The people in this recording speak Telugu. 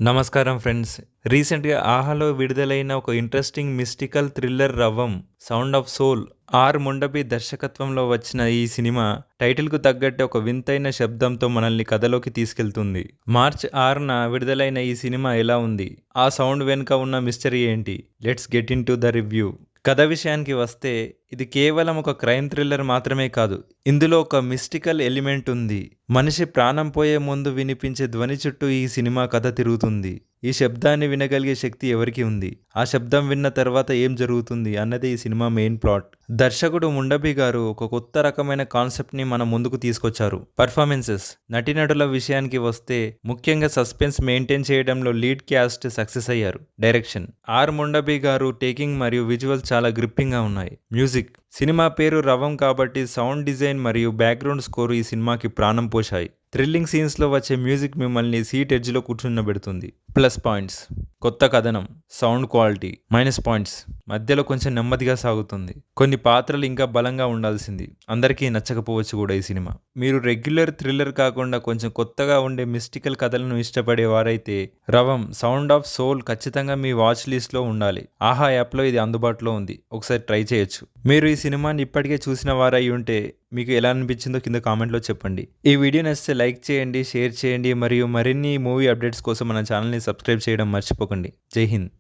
నమస్కారం ఫ్రెండ్స్. రీసెంట్‌గా 'ఆహా'లో విడుదలైన ఒక interesting mystical thriller 'Ravam sound of soul' R Mundabi దర్శకత్వంలో వచ్చిన ఈ సినిమా టైటిల్‌కు తగ్గట్టే ఒక వింతైన శబ్దంతో మనల్ని కథలోకి తీసుకెళ్తుంది. మార్చ్ 6న విడుదలైన ఈ సినిమా ఎలా ఉంది? ఆ సౌండ్ వెనుక ఉన్న మిస్టరీ ఏంటి? Let's get into the review. కథ విషయానికి వస్తే ఇది కేవలం ఒక క్రైమ్ థ్రిల్లర్ మాత్రమే కాదు. ఇందులో ఒక మిస్టికల్ ఎలిమెంట్ ఉంది. మనిషి ప్రాణం పోయే ముందు వినిపించే ధ్వని చుట్టూ ఈ సినిమా కథ తిరుగుతుంది. ఈ శబ్దాన్ని వినగలిగే శక్తి ఎవరికి ఉంది? ఆ శబ్దం విన్న తర్వాత ఏం జరుగుతుంది అన్నది ఈ సినిమా మెయిన్ ప్లాట్. దర్శకుడు ముండబి గారు ఒక కొత్త రకమైన కాన్సెప్ట్ని మన ముందుకు తీసుకొచ్చారు. పర్ఫార్మెన్సెస్, నటీనటుల విషయానికి వస్తే ముఖ్యంగా సస్పెన్స్ మెయింటైన్ చేయడంలో లీడ్ క్యాస్ట్ సక్సెస్ అయ్యారు. డైరెక్షన్, ఆర్ ముండబి గారు టేకింగ్ మరియు విజువల్స్ చాలా గ్రిప్పింగ్గా ఉన్నాయి. మ్యూజిక్, సినిమా పేరు రవం కాబట్టి సౌండ్ డిజైన్ మరియు బ్యాక్గ్రౌండ్ స్కోరు ఈ సినిమాకి ప్రాణం పోశాయి. థ్రిల్లింగ్ సీన్స్లో వచ్చే మ్యూజిక్ మిమ్మల్ని సీట్ ఎడ్జ్లో కూర్చున్నబెడుతుంది. ప్లస్ పాయింట్స్, కొత్త కథనం, సౌండ్ క్వాలిటీ. మైనస్ పాయింట్స్, మధ్యలో కొంచెం నెమ్మదిగా సాగుతుంది. కొన్ని పాత్రలు ఇంకా బలంగా ఉండాల్సింది. అందరికీ నచ్చకపోవచ్చు కూడా ఈ సినిమా. మీరు రెగ్యులర్ థ్రిల్లర్ కాకుండా కొంచెం కొత్తగా ఉండే మిస్టికల్ కథలను ఇష్టపడే వారైతే రవం సౌండ్ ఆఫ్ సోల్ ఖచ్చితంగా మీ వాచ్ లిస్ట్లో ఉండాలి. ఆహా యాప్లో ఇది అందుబాటులో ఉంది. ఒకసారి ట్రై చేయొచ్చు. మీరు ఈ సినిమాని ఇప్పటికే చూసిన వారై ఉంటే మీకు ఎలా అనిపించిందో కింద కామెంట్లో చెప్పండి. ఈ వీడియో నచ్చితే లైక్ చేయండి, షేర్ చేయండి మరియు మరిన్ని మూవీ అప్డేట్స్ కోసం మన ఛానల్ని సబ్స్క్రైబ్ చేయడం మర్చిపోకండి. జై హింద్.